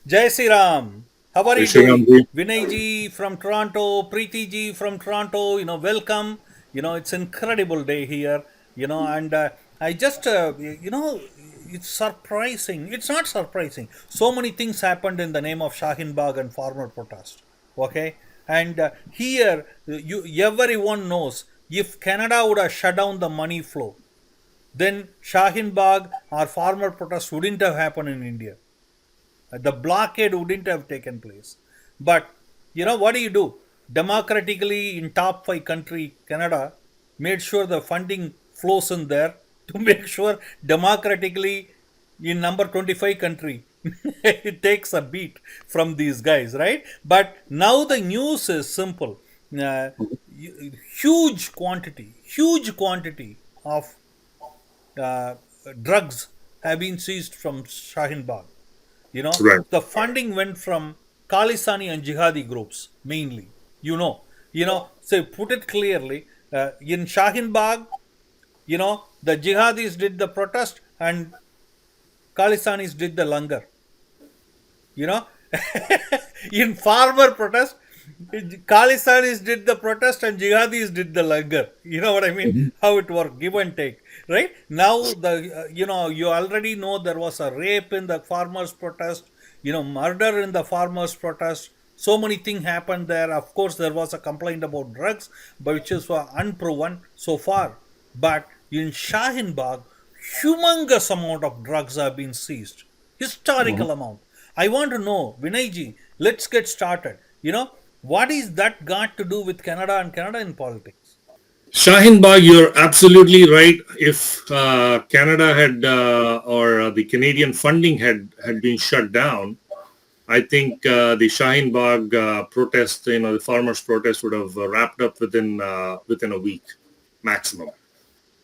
Jai Sri Ram. How are you Rishabh doing? ji. Vinay ji from Toronto, Preeti ji from Toronto, welcome. It's incredible day here, and I just, it's surprising. It's not surprising. So many things happened in the name of Shaheen Bagh and farmer protest. Okay. And here, everyone knows if Canada would have shut down the money flow, then Shaheen Bagh or farmer protest wouldn't have happened in India. The blockade wouldn't have taken place. But what do? Democratically, in top five country, Canada made sure the funding flows in there to make sure democratically in number 25 country it takes a beat from these guys, right? But now the news is simple. Uh, huge quantity of uh, drugs have been seized from Shaheen Bagh. Right. The funding went from Khalistani and jihadi groups mainly. So put it clearly, in Shaheen Bagh, the jihadis did the protest and Khalistanis did the langar. You know, in farmer protest, Khalistanis did the protest and jihadis did the langar. You know what I mean? Mhm. How it worked, give and take, right? Now you already know there was a rape in the farmers protest, murder in the farmers protest. So many things happened there. Of course, there was a complaint about drugs, but which is unproven so far. But in Shaheen Bagh, humongous amount of drugs have been seized, Mhm. historical amount. I want to know, Vinayji, let's get started. What is that got to do with Canada and Canada in politics? Shaheen Bagh, you're absolutely right. If Canada had or the Canadian funding had been shut down, I think the Shaheen Bagh protest, the farmers' protest, would have wrapped up within a week maximum.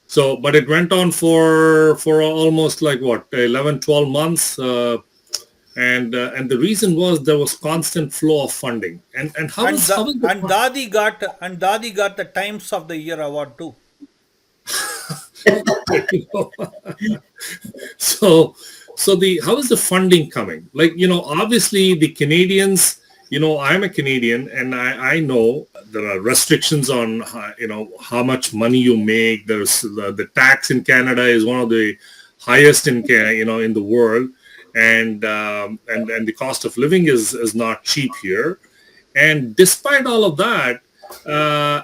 So, but it went on for almost like what 11, 12 months. And the reason was there was constant flow of funding. And how And is how the is the and Dadi got the Times of the Year award too. you know, so so the how is the funding coming? Like, obviously the Canadians, I'm a Canadian, and I know there are restrictions on how much money you make. There's the tax in Canada is one of the highest in the world, and the cost of living is not cheap here. And despite all of that,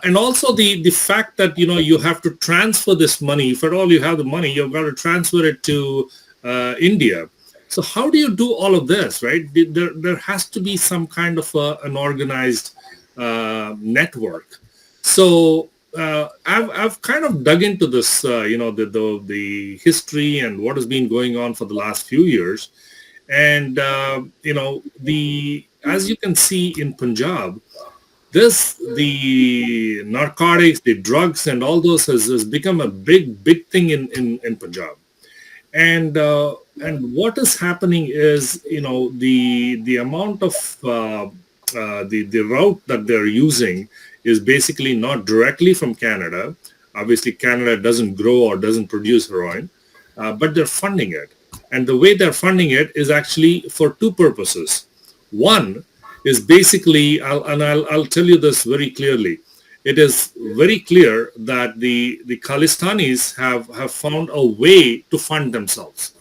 and also the fact that you have to transfer this money. If at all you have the money, you've got to transfer it to India. So how do you do all of this, right? There has to be some kind of an organized network. So I've kind of dug into this, the history and what has been going on for the last few years. And the as you can see in Punjab, the narcotics, the drugs, and all those has become a big thing in Punjab. And what is happening is, the amount of the route that they're using is basically not directly from Canada. Obviously, Canada doesn't grow or doesn't produce heroin, but they're funding it. And the way they're funding it is actually for two purposes. One is basically, I'll tell you this very clearly. It is very clear that the Khalistanis have found a way to fund themselves.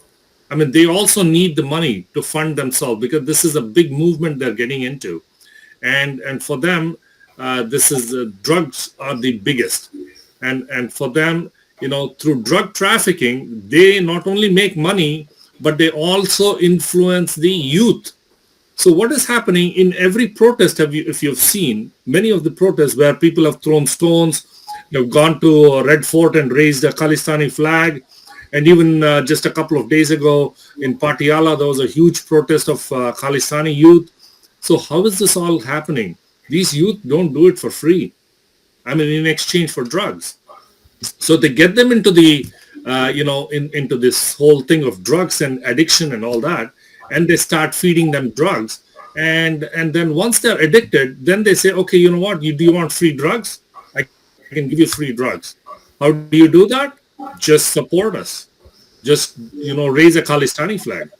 I mean, they also need the money to fund themselves because this is a big movement they're getting into, and for them, this is drugs are the biggest, and for them, through drug trafficking, they not only make money, but they also influence the youth. So what is happening in every protest, if you've seen many of the protests where people have thrown stones, they've gone to Red Fort and raised a Khalistani flag, and even just a couple of days ago in Patiala, there was a huge protest of Khalistani youth. So how is this all happening? These youth don't do it for free. I mean, in exchange for drugs. So they get them into the into this whole thing of drugs and addiction and all that, and they start feeding them drugs, and then once they're addicted, then they say, okay, you know what, do you want free drugs? I can give you free drugs. How do you do that? Just support us. Just raise a Khalistani flag.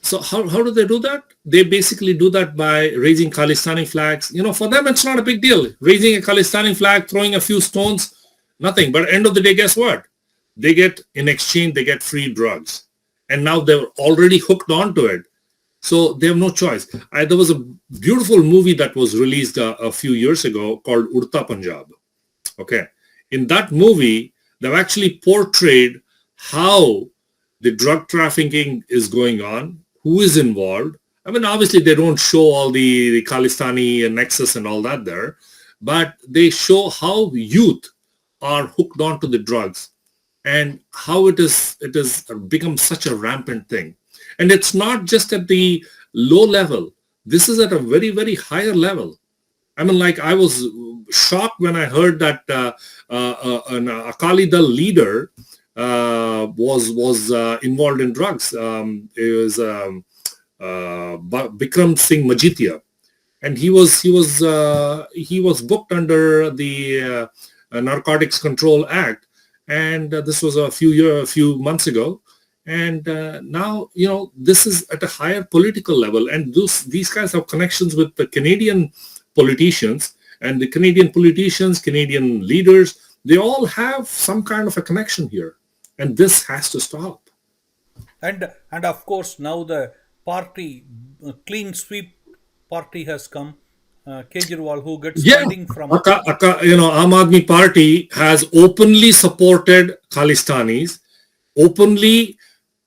So how do they do that? They basically do that by raising Khalistani flags. For them, it's not a big deal. Raising a Khalistani flag, throwing a few stones, nothing. But at the end of the day, guess what? In exchange, they get free drugs. And now they're already hooked onto it. So they have no choice. There was a beautiful movie that was released a few years ago called Urta Punjab. Okay. In that movie, they've actually portrayed how the drug trafficking is going on, who is involved. I mean, obviously, they don't show all the Khalistani nexus and all that there, but they show how youth are hooked onto the drugs and how it has become such a rampant thing. And it's not just at the low level. This is at a very, very higher level. I mean, like, I was shocked when I heard that an Akali Dal leader was involved in drugs. It was Bikram Singh Majithia, and he was booked under the Narcotics Control Act, and this was a few months ago. And now, this is at a higher political level, and these guys have connections with the Canadian politicians, and the Canadian politicians, Canadian leaders, they all have some kind of a connection here, and this has to stop. And of course, now the party, clean sweep party has come. Kejriwal, who gets Yeah, funding from. Aam Aadmi Party has openly supported Khalistanis, openly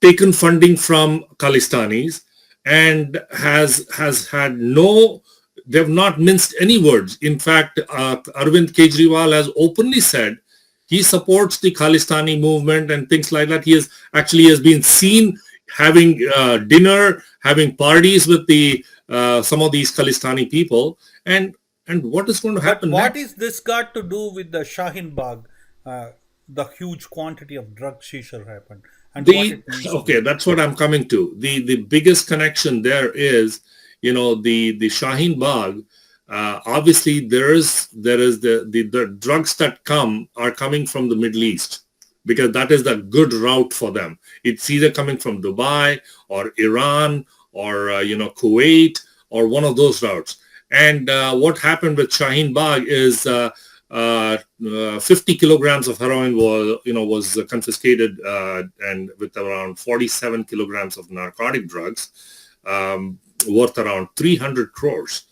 taken funding from Khalistanis, and has had no. They've not minced any words. In fact, Arvind Kejriwal has openly said he supports the Khalistani movement and things like that. He has been seen having dinner, having parties with some of these Khalistani people. And what is going to happen What next? is this got to do with the Shaheen Bagh, the huge quantity of drug seizure happened, and what it means to Okay, them? that's what I'm coming to. The biggest connection there is, the Shaheen Bagh. Obviously, there is the drugs that are coming from the Middle East, because that is the good route for them. It's either coming from Dubai or Iran or Kuwait or one of those routes. And what happened with Shaheen Bagh is 50 kilograms of heroin was confiscated, and with around 47 kilograms of narcotic drugs, worth around 300 crores.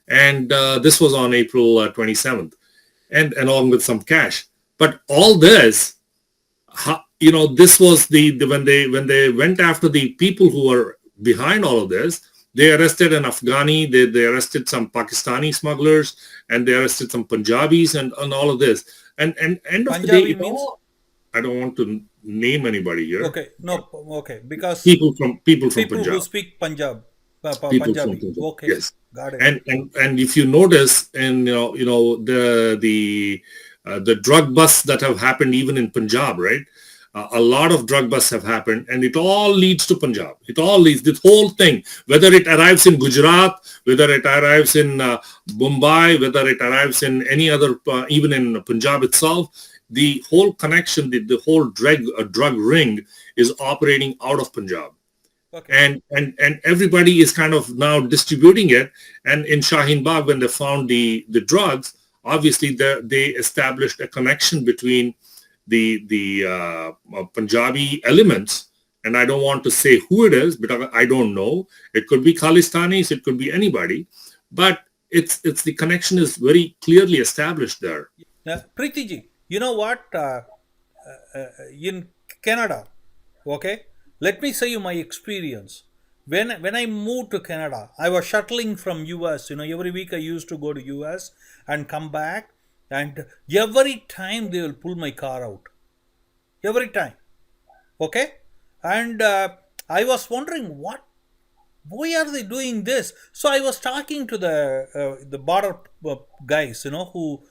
And this was on April 27th, and along with some cash. But all this, this was when they went after the people who were behind all of this. They arrested an Afghani, they arrested some Pakistani smugglers, and they arrested some Punjabis and all of this. And end of the day, Punjabi means. I don't want to name anybody here. Okay, no, okay, because People from people who Punjab. speak People from Punjabi. Punjab. Okay, Yes. got it. And if you notice, and the drug busts that have happened even in Punjab, right? A lot of drug busts have happened, and it all leads to Punjab. It all leads, this whole thing, whether it arrives in Gujarat, whether it arrives in Mumbai, whether it arrives in any other, even in Punjab itself, the whole connection, the whole drug ring is operating out of Punjab. Okay. And everybody is kind of now distributing it. And in Shaheen Bagh, when they found the drugs, obviously they established a connection between the Punjabi elements, and I don't want to say who it is, but I don't know. It could be Khalistanis, it could be anybody, but it's the connection is very clearly established there. Preeti ji, you know what? In Canada, okay, let me say you my experience. When I moved to Canada, I was shuttling from US. Every week I used to go to US and come back, and every time they will pull my car out. Every time, okay, and I was wondering why are they doing this? So I was talking to the border guys, who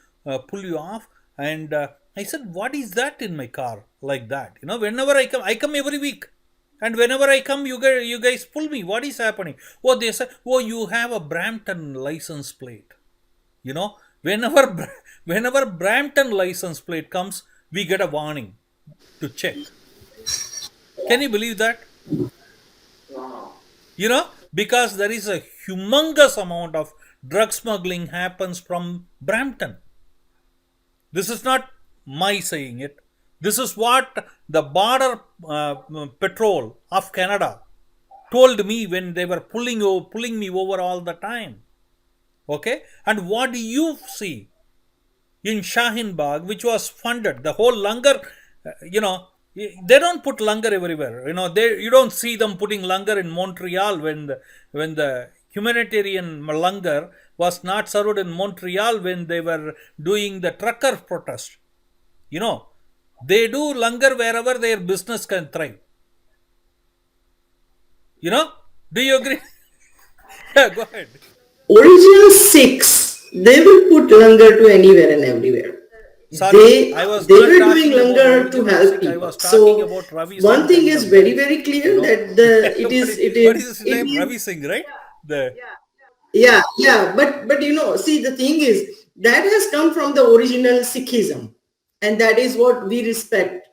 pull you off, and I said, "What is that in my car like that?" Whenever I come every week, and whenever I come, you guys pull me. What is happening? Oh, they said, "Oh, you have a Brampton license plate." Whenever whenever Brampton license plate comes, we get a warning to check. Can you believe that? Because there is a humongous amount of drug smuggling happens from Brampton. This is not my saying it. This is what the border patrol of Canada told me when they were pulling me over all the time. Okay, and what do you see in Shaheen Bagh, which was funded? The whole langar, they don't put langar everywhere. You don't see them putting langar in Montreal when the humanitarian langar was not served in Montreal when they were doing the trucker protest. They do langar wherever their business can thrive. Do you agree? Yeah, go ahead. Original Sikhs, they will put langar to anywhere and everywhere. Sorry, I was They not were talking doing about langar to original help Sikh. I people. was talking So about Ravi one Singh thing and is them very guys. very clear that What is his name? Ravi Singh, right? The yeah, but see, the thing is that has come from the original Sikhism, and that is what we respect,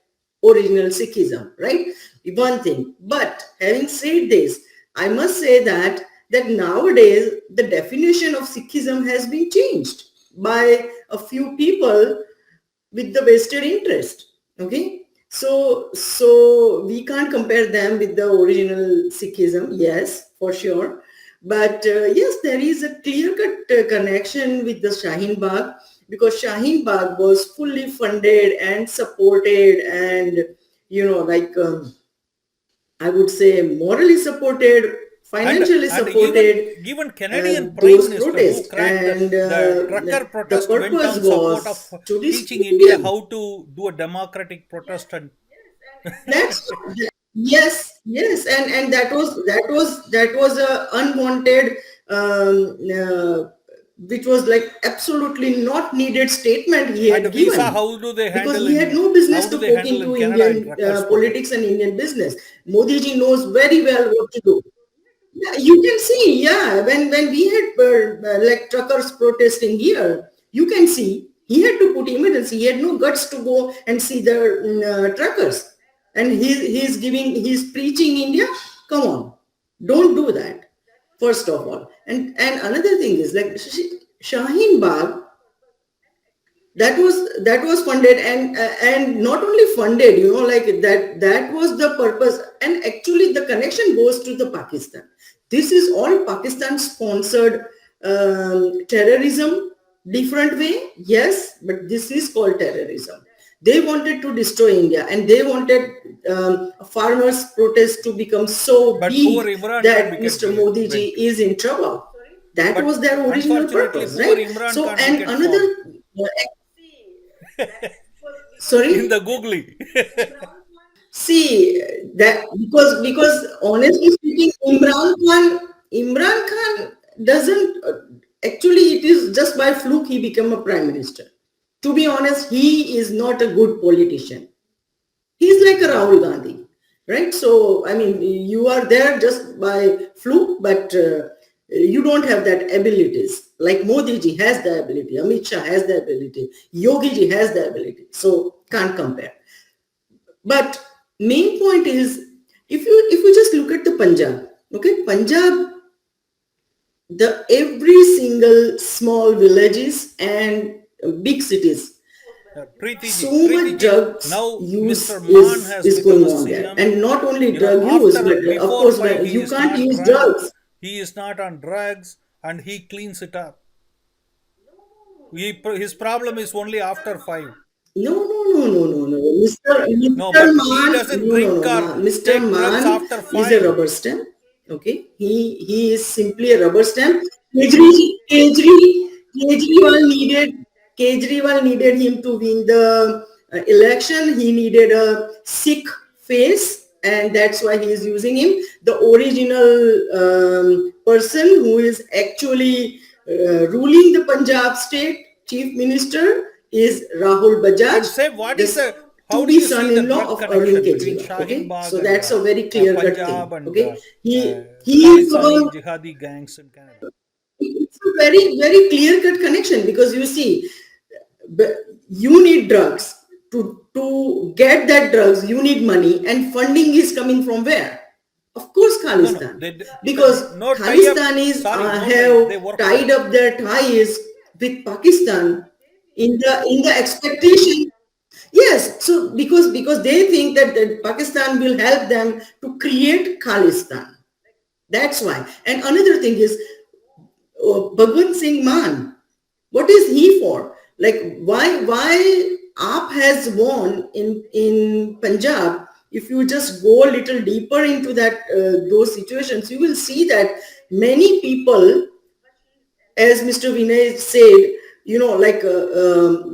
original Sikhism, right? One thing. But having said this, I must say that nowadays the definition of Sikhism has been changed by a few people with the vested interest. Okay, so we can't compare them with the original Sikhism, yes, for sure. But yes, there is a clear cut connection with the Shaheen Bagh, because Shaheen Bagh was fully funded and supported, and like I would say morally supported, and financially and even supported even Canadian Prime those Minister who protests. cracked And the trucker the protest went purpose down support of was to teaching destroy India them. how to do a democratic protest and That's yes, and that was a unwanted, which was like absolutely not needed statement he and had we saw given, how do they because handle he had in no how business do to they poke handle in into Canada in Indian truckers protest. politics and Indian business. Modi ji knows very well what to do. Yeah, you can see, yeah, when we had like truckers protesting here, you can see he had to put emergency. He had no guts to go and see the truckers, and he's preaching India. Come on, don't do that. First of all, and another thing is like Shaheen Bagh, that was funded, and not only funded, like that was the purpose. And actually the connection goes to the Pakistan. This is all Pakistan sponsored terrorism, different way, yes, but this is called terrorism. They wanted to destroy India, and they wanted farmers protest to become so But poor big Imran Khan that became Mr. Modi ji bent. is in trouble. That But was their original unfortunately, purpose, poor right? Imran So, Khan and became another, fall in sorry. the googly. See that, because honestly speaking, Imran Khan doesn't actually, it is just by fluke he became a prime minister. To be honest, he is not a good politician. He's like a Rahul Gandhi, right? So I mean, you are there just by fluke, but you don't have that abilities. Like Modi ji has the ability, Amit Shah has the ability, Yogi ji has the ability. So can't compare. But main point is, if you just look at the Punjab, okay, Punjab, the every single small villages and big cities, so Preeti much ji, drugs now Mr. use Mann has is become going a on there, CM. and not only You know, drug use, after but of before course five, he you is can't not use drunk, drugs. he is not on drugs, and he cleans it up. His problem is only after five. No, no, no, no, no, no. Mr. No, Mr. but he Man, doesn't no, no, drink no. or Mr. take drugs Man after is a five. rubber stamp. Okay, he is simply a rubber stamp. Kejriwal needed Kejriwal needed him to win the election. He needed a Sikh face, and that's why he is using him. The original person who is actually ruling the Punjab state, chief minister, is Rahul And Bajaj, say, what is the the how do to-be you see the son-in-law drug of Arvind connection between Kejriwal. Shaheen Okay, Bagh so and that's a very clear-cut Punjab thing. and Okay, he is the Khalistani one. jihadi gangs in Canada? It's a very, very clear-cut connection, because you see, you need drugs. To get that drugs, you need money, and funding is coming from where? Of course, No, no, Khalistan, they because no tie up. Khalistanis Sorry, no tie. They have work tied out. up their ties with Pakistan in the expectation. Yes, so because they think that Pakistan will help them to create Khalistan. That's why. And another thing is Bhagwant Singh Man. What is he for? Like why AAP has won in Punjab? If you just go a little deeper into that those situations, you will see that many people, as Mr. Vinay said, like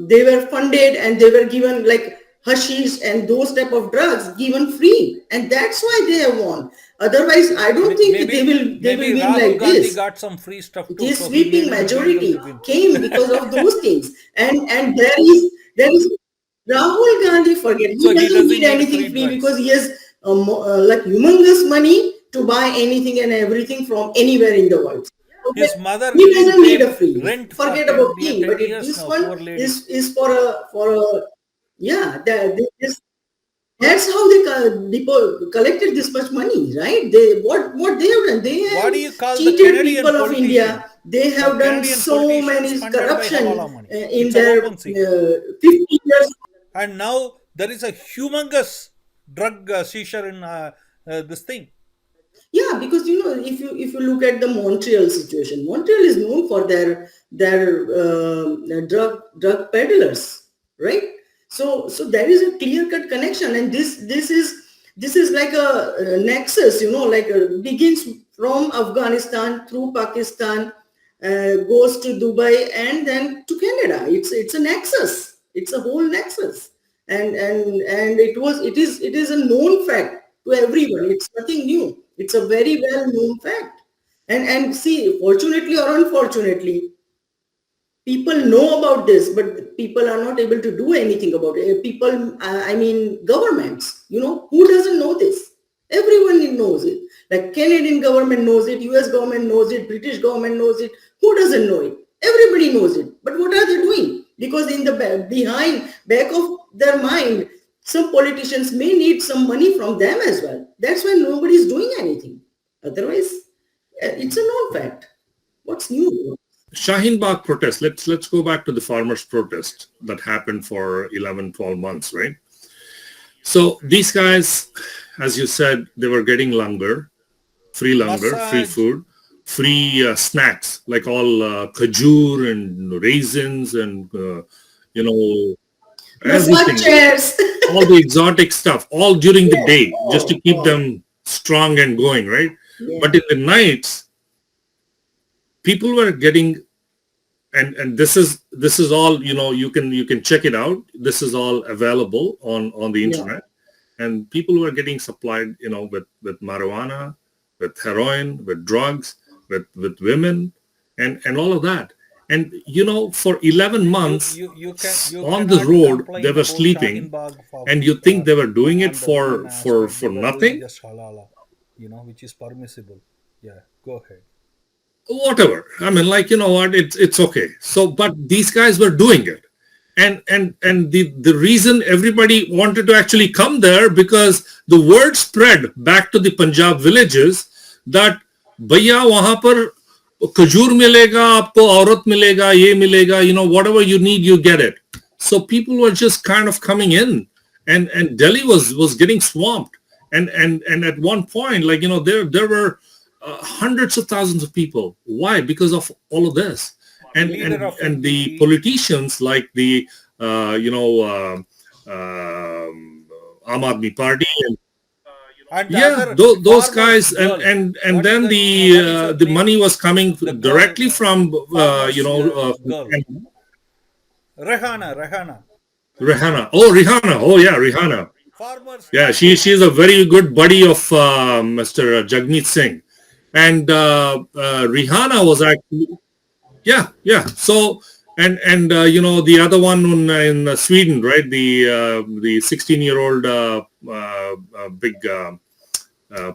they were funded and they were given like hashish and those type of drugs given free, and that's why they have won. Otherwise, I don't think that they will win Rahul like Gandhi this. got some free stuff too, This so he sweeping made it illegal majority to win. came because of those things, and there is Rahul Gandhi. Forget, So he he doesn't need doesn't need anything free free drugs. because he has like humongous money to buy anything and everything from anywhere in the world. Okay, His mother he didn't doesn't pay need a free. rent for Forget about 10 him. But years this now, one poor lady. is for a yeah. This, that's how they collected this much money, right? What they have done? They have What do you call the cheated Canadian people of India. politician? They The have done Canadian so politicians many funded by corruption Hawala money. in It's an their open secret. 50 years. And now there is a humongous drug seizure in this thing. Yeah, because if you look at the Montreal situation, Montreal is known for their drug peddlers, right? So there is a clear cut connection, and this is like a nexus, like begins from Afghanistan through Pakistan, goes to Dubai and then to Canada. It's a nexus. It's a whole nexus, and it is a known fact to everyone. It's nothing new. It's a very well known fact. And see, fortunately or unfortunately, people know about this, but people are not able to do anything about it. People, I mean, governments, who doesn't know this? Everyone knows it. Like Canadian government knows it, US government knows it, British government knows it. Who doesn't know it? Everybody knows it. But what are they doing? Because in the back of their mind, some politicians may need some money from them as well. That's why nobody is doing anything. Otherwise, it's a known fact. What's new? Shaheen Bagh protest. Let's go back to the farmers' protest that happened for 11, 12 months, right? So these guys, as you said, they were getting langar, free Massage. food, free snacks like all khajur and raisins and Massage everything, chairs. all the exotic stuff, all during the day, just to keep them strong and going, right? Yeah. But in the nights, people were getting, and this is all, you can check it out. This is all available on the internet, and people were getting supplied, with marijuana, with heroin, with drugs, with women, and all of that. And for 11 months You on the cannot road, complain they were about sleeping, Shaheen Bagh and you think they were doing it and for one aspect. They were doing nothing? just halala, which is permissible. Yeah, go ahead. Whatever. I mean, like, you know what, it's okay. So, but these guys were doing it. And the reason everybody wanted to actually come there, because the word spread back to the Punjab villages that भैया वहां पर खजूर मिलेगा, आपको औरत मिलेगा, ये मिलेगा, whatever you need, you get it. So people were just kind of coming in, and Delhi was getting swamped. And at one point, like, there were hundreds of thousands of people. Why? Because of all of this. And the NDP. politicians like the Aam Aadmi Party And those guys, and then the money was coming directly from girl. Rehana. Rihanna. Oh yeah, Rihanna. Farmers. Yeah, she's a very good buddy of Mr. Jagmeet Singh, and Rihanna was actually yeah. So and the other one in Sweden, right? The 16-year-old big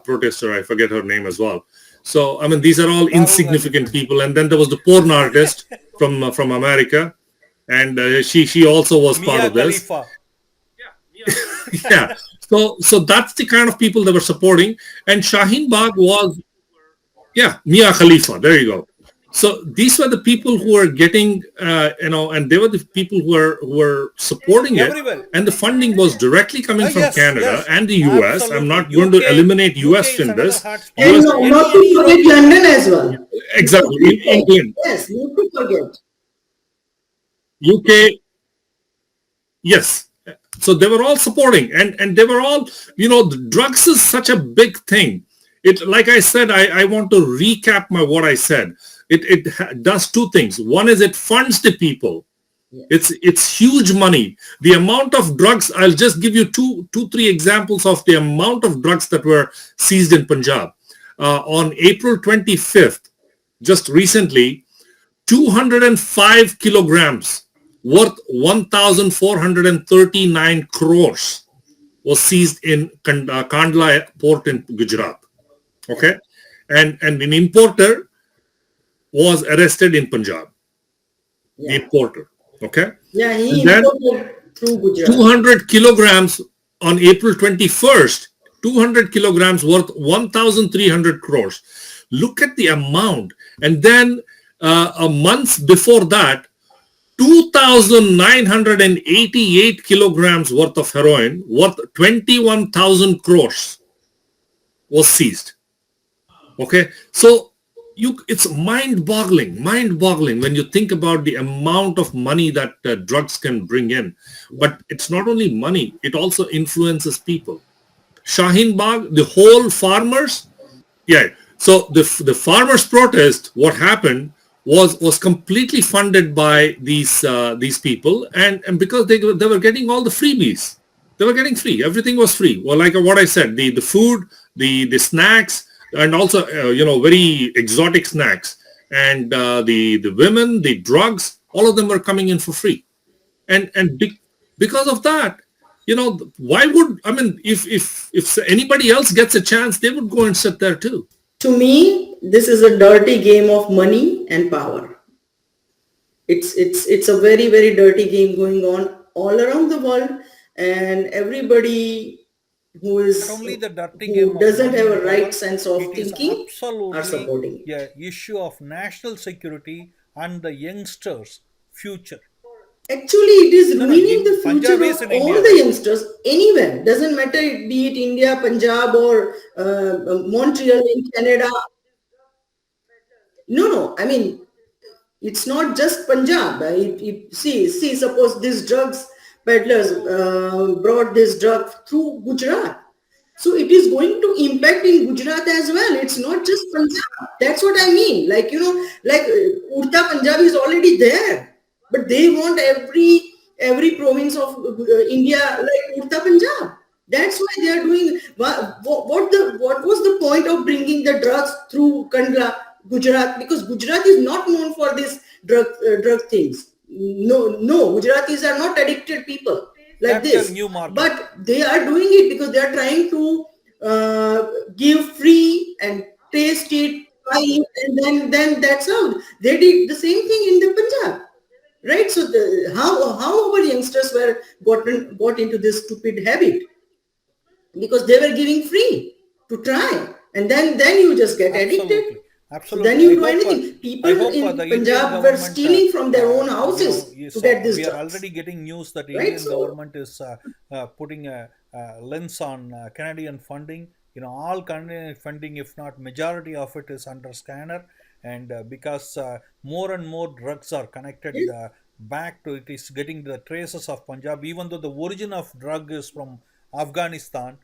protester, I forget her name as well. So I mean, these are all insignificant people. And then there was the porn artist from America, and she also was part of this. Khalifa. Yeah. So that's the kind of people they were supporting. And Shaheen Bagh was, yeah, Mia Khalifa. There you go. So these were the people who were getting, and they were the people who were supporting it. Everywhere. And the funding was directly coming from Yes, Canada yes, and the US. I'm not going to UK, eliminate US is in another this. hotspot. And US, not to forget London as well. exactly, England, Yes, not to forget. UK, yes. So they were all supporting, and they were all, the drugs is such a big thing. It, like I said, I want to recap what I said. It does two things. One is it funds the people. It's huge money. The amount of drugs, I'll just give you three examples of the amount of drugs that were seized in Punjab. On April 25th, just recently, 205 kilograms worth 1,439 crores was seized in Kandla port in Gujarat. Okay, and an importer was arrested in Punjab. The importer. Okay. Yeah, he And then imported through Gujarat. 200 kilograms on April 21st. 200 kilograms worth 1,300 crores. Look at the amount. And then a month before that, 2,988 kilograms worth of heroin worth 21,000 crores was seized. Okay, so it's mind-boggling when you think about the amount of money that drugs can bring in. But it's not only money; it also influences people. Shaheen Bagh, the whole farmers, yeah. So the farmers' protest, what happened was completely funded by these people, and because they were getting all the freebies. They were getting free. Everything was free. Well, like what I said, the food, the snacks, and also very exotic snacks, and the women, the drugs, all of them were coming in for free. And because of that, why would, if anybody else gets a chance, they would go and sit there too. To me, this is a dirty game of money and power. It's a very, very dirty game going on all around the world, and everybody who Only the dirty game of doesn't money have a and right power, sense of it is thinking are supporting absolutely it. issue of national security and the youngsters' future. Actually, it is No, ruining the Punjab future is of in all India, the right? youngsters anywhere. Doesn't matter, be it India, Punjab, or Montreal in Canada. No. I mean, it's not just Punjab. See, suppose these drugs peddlers brought this drug through Gujarat. So it is going to impact in Gujarat as well. It's not just Punjab. That's what I mean. Like, Urta Punjab is already there. But they want every province of India like Urta Punjab. That's why they are doing. What was the point of bringing the drugs through Kandla, Gujarat? Because Gujarat is not known for this drug things. No, Gujaratis are not addicted people like That's a this. new market. But they are doing it because they are trying to give free and taste it, try it, and then that's how they did the same thing in the Punjab. Right, so how our youngsters were got into this stupid habit because they were giving free to try, and then you just get addicted. Absolutely. Then you do anything. People in the Punjab Indian were stealing from their own houses is, to get this we are drugs. already getting news that Right, Indian so government is putting a lens on Canadian funding. All Canadian funding, if not majority of it, is under scanner, and because more and more drugs are connected back to it, is getting the traces of Punjab, even though the origin of drug is from Afghanistan.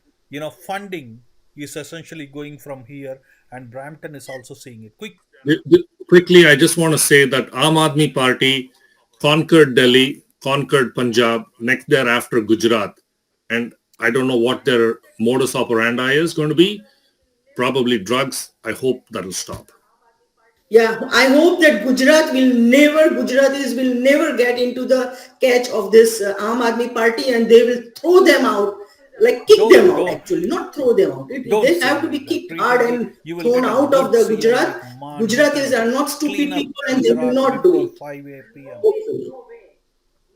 Funding is essentially going from here, and Brampton is also seeing it. Quickly, I just want to say that Aam Aadmi Party conquered Delhi, conquered Punjab, next thereafter Gujarat. And I don't know what their modus operandi is going to be. Probably drugs. I hope that will stop. Yeah, I hope that Gujaratis will never get into the catch of this Aam Aadmi Party, and they will throw them out, like kick them out actually, not throw them out. They have to be kicked hard and thrown out of the Gujarat. Gujaratis are not stupid people and they will not do it. 5 p.m. Hopefully.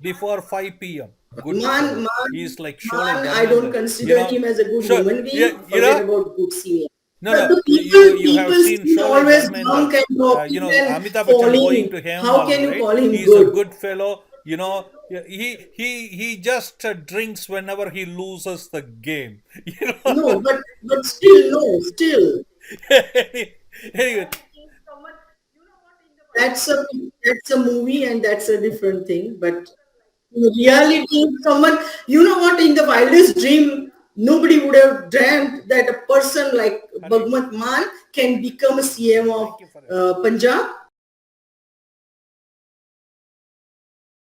Before 5 p.m. good Man, fellow. man, He's like Sholay man, I don't Dharmender. consider him as a good So human yeah, being. Forget about good senior. no, But no, the people, you have people seen see Sholay always young Dharmender. and talking and Amitabh Bachchan going falling. to him, How all can you right. call him He's a good? good fellow. He just drinks whenever he loses the game. No, but still, no, still. Anyway, That's a movie and that's a different thing. But in reality, someone, you know what, in the wildest dream, nobody would have dreamt that a person like Bhagwant Mann can become a CM of thank you for it. Punjab.